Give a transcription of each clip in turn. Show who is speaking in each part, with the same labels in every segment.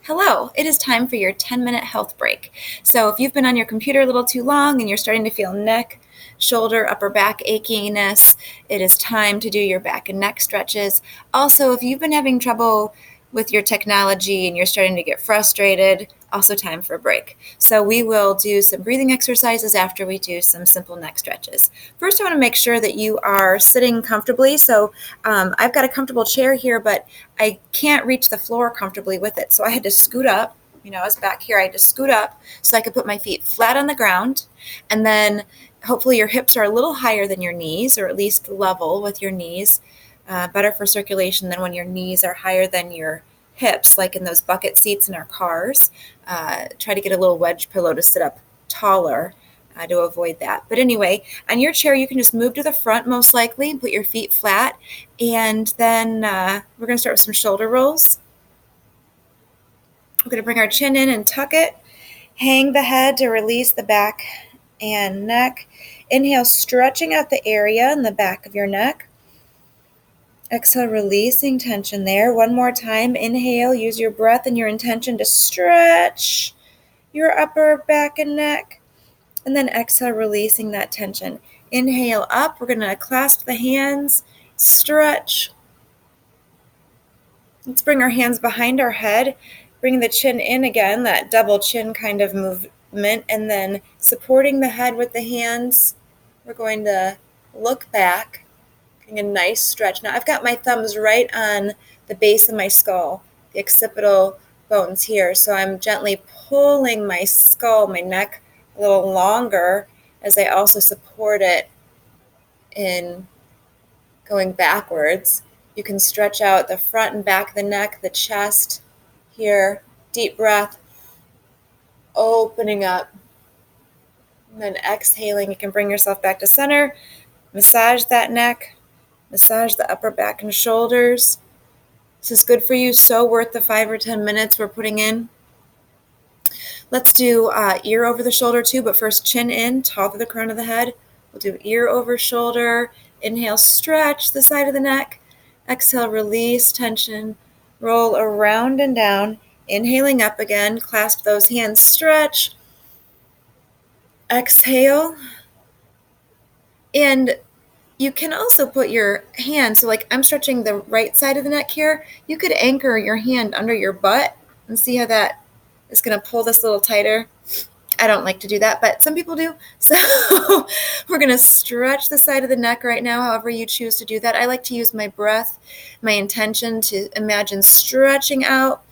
Speaker 1: Hello, it is time for your 10-minute health break. So if you've been on your computer a little too long and you're starting to feel neck, shoulder, upper back achiness, it is time to do your back and neck stretches. Also, if you've been having trouble with your technology and you're starting to get frustrated, also time for a break. So we will do some breathing exercises after we do some simple neck stretches. First, I want to make sure that you are sitting comfortably. So I've got a comfortable chair here, but I can't reach the floor comfortably with it. So I had to scoot up. I was back here. I had to scoot up so I could put my feet flat on the ground. And then hopefully your hips are a little higher than your knees, or at least level with your knees. Better for circulation than when your knees are higher than your hips, like in those bucket seats in our cars. Try to get a little wedge pillow to sit up taller to avoid that. But anyway, on your chair, you can just move to the front most likely, put your feet flat, and then we're going to start with some shoulder rolls. We're going to bring our chin in and tuck it. Hang the head to release the back and neck. Inhale, stretching out the area in the back of your neck. Exhale, releasing tension there. One more time. Inhale, use your breath and your intention to stretch your upper back and neck. And then exhale, releasing that tension. Inhale up. We're going to clasp the hands, stretch. Let's bring our hands behind our head. Bring the chin in again, that double chin kind of movement. And then supporting the head with the hands, we're going to look back. A nice stretch. Now I've got my thumbs right on the base of my skull, the occipital bones here. So I'm gently pulling my skull, my neck a little longer as I also support it in going backwards. You can stretch out the front and back of the neck, the chest here. Deep breath, opening up. And then exhaling, you can bring yourself back to center. Massage that neck. Massage the upper back and shoulders. This is good for you, so worth the 5 or 10 minutes we're putting in. Let's do ear over the shoulder too, but first chin in, tall to the crown of the head. We'll do ear over shoulder. Inhale, stretch the side of the neck. Exhale, release tension. Roll around and down. Inhaling up again, clasp those hands, stretch. Exhale. And you can also put your hand, so like I'm stretching the right side of the neck here, you could anchor your hand under your butt and see how that is going to pull this a little tighter. I don't like to do that, but some people do. So we're going to stretch the side of the neck right now, however you choose to do that. I like to use my breath, my intention to imagine stretching out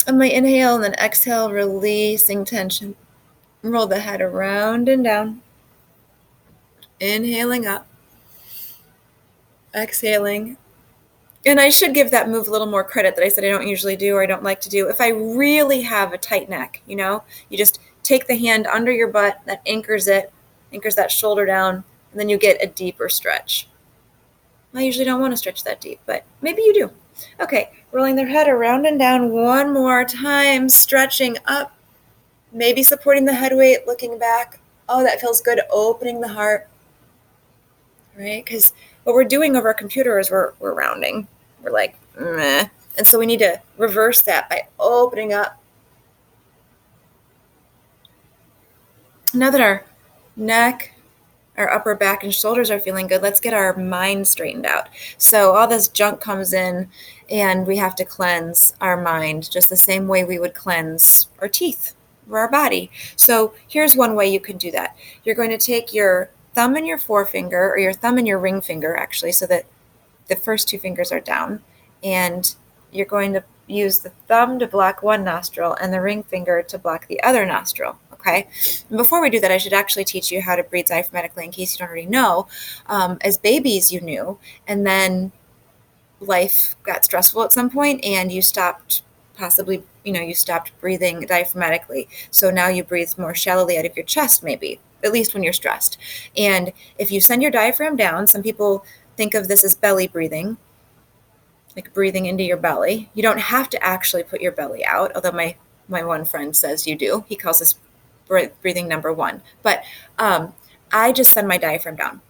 Speaker 1: on my inhale, and then exhale, releasing tension. Roll the head around and down. Inhaling up. Exhaling. And I should give that move a little more credit that I said I don't usually do or I don't like to do. If I really have a tight neck, you just take the hand under your butt, that anchors that shoulder down, and then you get a deeper stretch. I usually don't want to stretch that deep, but maybe you do. Okay, rolling their head around and down one more time, stretching up, maybe supporting the head weight, looking back. Oh, that feels good, opening the heart, right? Because what we're doing over a computer is we're rounding. We're like, meh. And so we need to reverse that by opening up. Now that our neck, our upper back and shoulders are feeling good, let's get our mind straightened out. So all this junk comes in and we have to cleanse our mind just the same way we would cleanse our teeth or our body. So here's one way you can do that. You're going to take your thumb and your forefinger, or your thumb and your ring finger actually, so that the first two fingers are down, and you're going to use the thumb to block one nostril and the ring finger to block the other nostril, okay? And before we do that, I should actually teach you how to breathe diaphragmatically in case you don't already know. As babies, you knew, and then life got stressful at some point and you stopped you stopped breathing diaphragmatically. So now you breathe more shallowly out of your chest, maybe, at least when you're stressed. And if you send your diaphragm down, some people think of this as belly breathing, like breathing into your belly. You don't have to actually put your belly out, although my one friend says you do. He calls this breathing number one. But I just send my diaphragm down.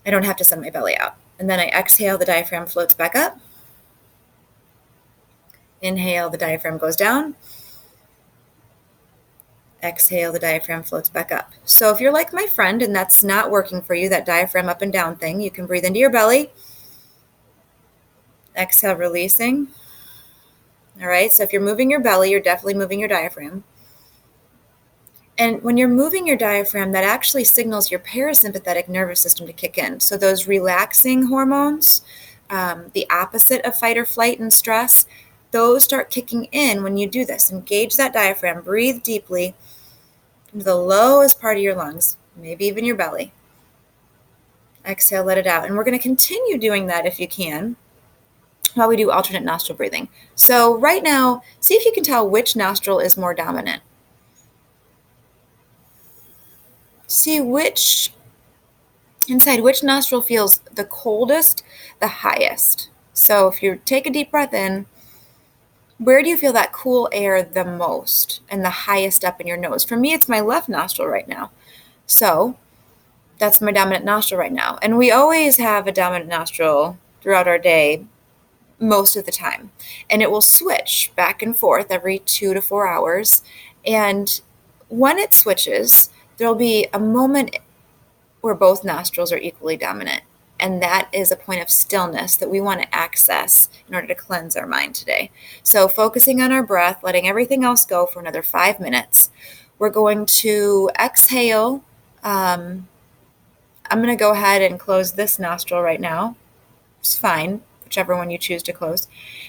Speaker 1: I don't have to send my belly out. And then I exhale, the diaphragm floats back up. Inhale, the diaphragm goes down. Exhale, the diaphragm floats back up. So if you're like my friend and that's not working for you, that diaphragm up and down thing, you can breathe into your belly. Exhale, releasing. All right, so if you're moving your belly, you're definitely moving your diaphragm. And when you're moving your diaphragm, that actually signals your parasympathetic nervous system to kick in. So those relaxing hormones, the opposite of fight or flight and stress, those start kicking in when you do this. Engage that diaphragm, breathe deeply into the lowest part of your lungs, maybe even your belly. Exhale, let it out. And we're going to continue doing that if you can while we do alternate nostril breathing. So right now, see if you can tell which nostril is more dominant. See inside which nostril feels the coldest, the highest. So if you take a deep breath in, where do you feel that cool air the most and the highest up in your nose? For me, it's my left nostril right now. So that's my dominant nostril right now. And we always have a dominant nostril throughout our day, most of the time. And it will switch back and forth every 2 to 4 hours. And when it switches, there'll be a moment where both nostrils are equally dominant. And that is a point of stillness that we want to access in order to cleanse our mind today. So focusing on our breath, letting everything else go for another 5 minutes. We're going to exhale. I'm going to go ahead and close this nostril right now. It's fine, whichever one you choose to close.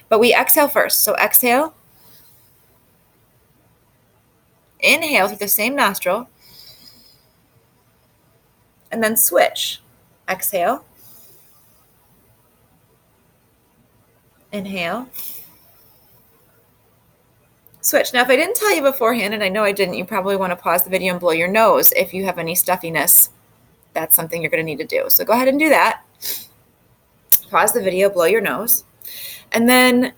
Speaker 1: But we exhale first. So exhale. Inhale through the same nostril. And then switch. Exhale. Inhale. Switch. Now, if I didn't tell you beforehand, and I know I didn't, you probably want to pause the video and blow your nose if you have any stuffiness. That's something you're going to need to do. So go ahead and do that. Pause the video, blow your nose. And then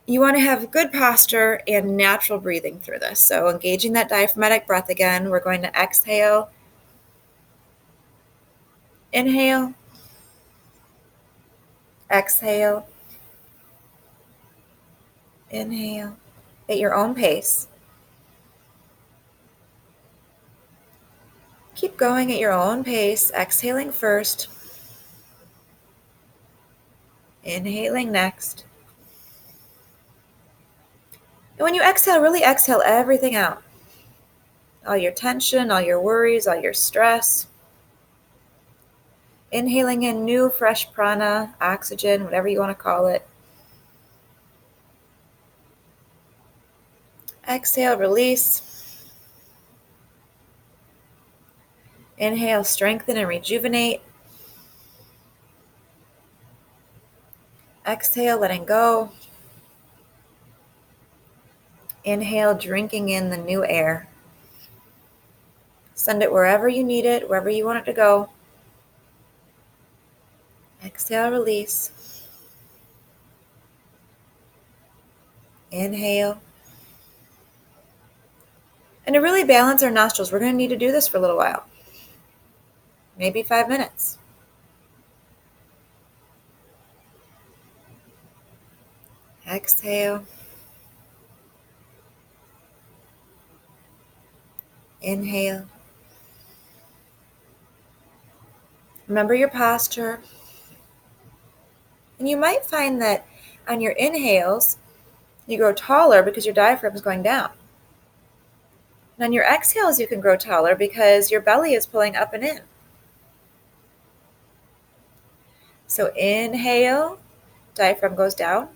Speaker 1: you want to have good posture and natural breathing through this. So engaging that diaphragmatic breath again, we're going to exhale. Inhale. Exhale. Inhale. At your own pace. Keep going at your own pace, exhaling first. Inhaling next. And when you exhale, really exhale everything out. All your tension, all your worries, all your stress. Inhaling in new, fresh prana, oxygen, whatever you want to call it. Exhale, release. Inhale, strengthen and rejuvenate. Exhale, letting go. Inhale, drinking in the new air. Send it wherever you need it, wherever you want it to go. Exhale, release. Inhale. And to really balance our nostrils, we're going to need to do this for a little while. Maybe 5 minutes. Exhale. Inhale. Remember your posture. And you might find that on your inhales, you grow taller because your diaphragm is going down. And on your exhales, you can grow taller because your belly is pulling up and in. So inhale, diaphragm goes down.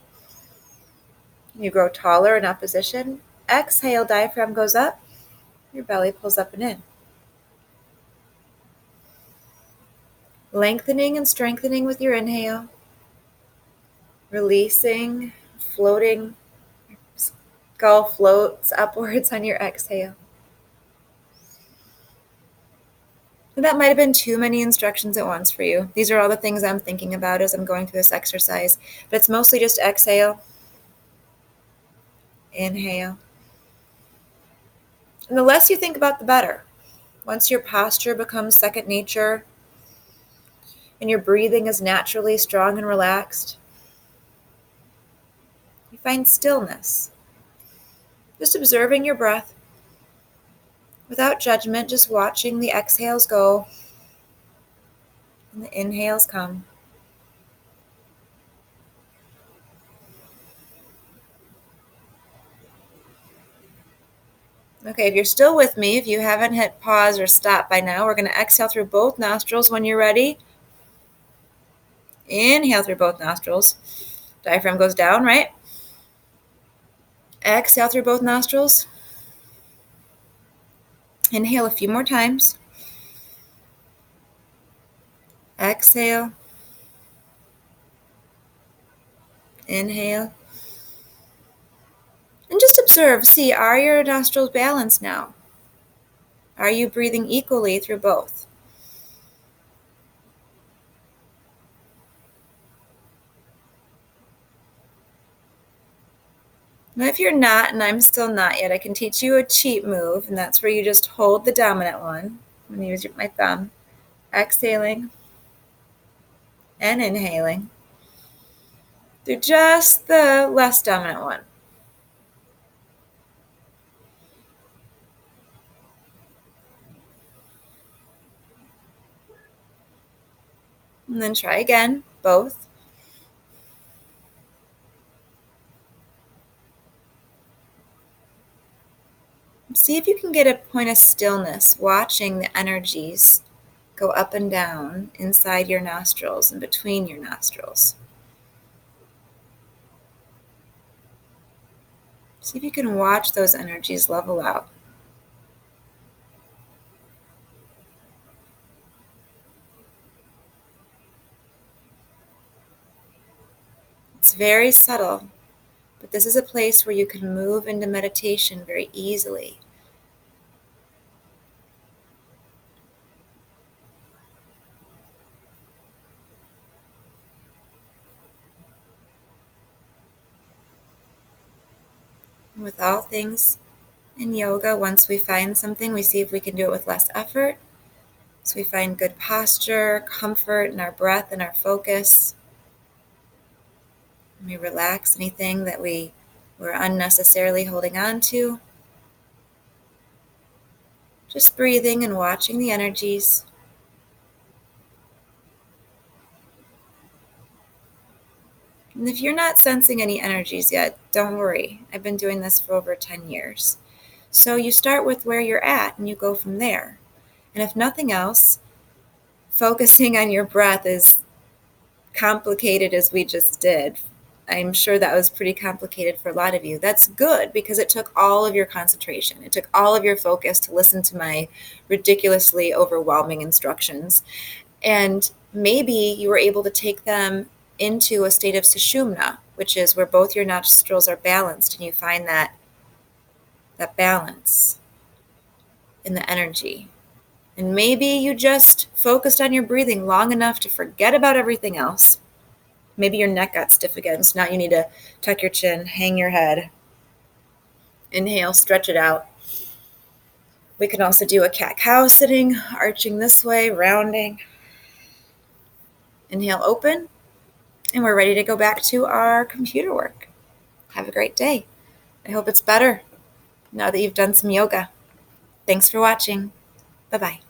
Speaker 1: You grow taller in opposition. Exhale, diaphragm goes up. Your belly pulls up and in. Lengthening and strengthening with your inhale. Releasing, floating. Skull floats upwards on your exhale. And that might have been too many instructions at once for you. These are all the things I'm thinking about as I'm going through this exercise. But it's mostly just exhale. Inhale. And the less you think about, the better. Once your posture becomes second nature and your breathing is naturally strong and relaxed, you Find stillness. Just observing your breath without judgment, just watching the exhales go and the inhales come. Okay, if you're still with me, if you haven't hit pause or stop by now, we're going to exhale through both nostrils when you're ready. Inhale through both nostrils. Diaphragm goes down, right? Exhale through both nostrils. Inhale a few more times. Exhale. Inhale. And just observe, see, are your nostrils balanced now? Are you breathing equally through both? Now, if you're not, and I'm still not yet, I can teach you a cheat move, and that's where you just hold the dominant one. I'm going to use my thumb. Exhaling and inhaling through just the less dominant one. And then try again, both. See if you can get a point of stillness, watching the energies go up and down inside your nostrils and between your nostrils. See if you can watch those energies level out. It's very subtle, but this is a place where you can move into meditation very easily. With all things in yoga, once we find something, we see if we can do it with less effort. So we find good posture, comfort in our breath and our focus. And we relax anything that we were unnecessarily holding on to. Just breathing and watching the energies. And if you're not sensing any energies yet, don't worry. I've been doing this for over 10 years. So you start with where you're at and you go from there. And if nothing else, focusing on your breath is complicated as we just did. I'm sure that was pretty complicated for a lot of you. That's good because it took all of your concentration. It took all of your focus to listen to my ridiculously overwhelming instructions. And maybe you were able to take them into a state of sushumna, which is where both your nostrils are balanced, and you find that balance in the energy. And maybe you just focused on your breathing long enough to forget about everything else. Maybe your neck got stiff again, so now you need to tuck your chin, hang your head, inhale, stretch it out. We can also do a cat-cow sitting, arching this way, rounding. Inhale, open, and we're ready to go back to our computer work. Have a great day. I hope it's better now that you've done some yoga. Thanks for watching. Bye-bye.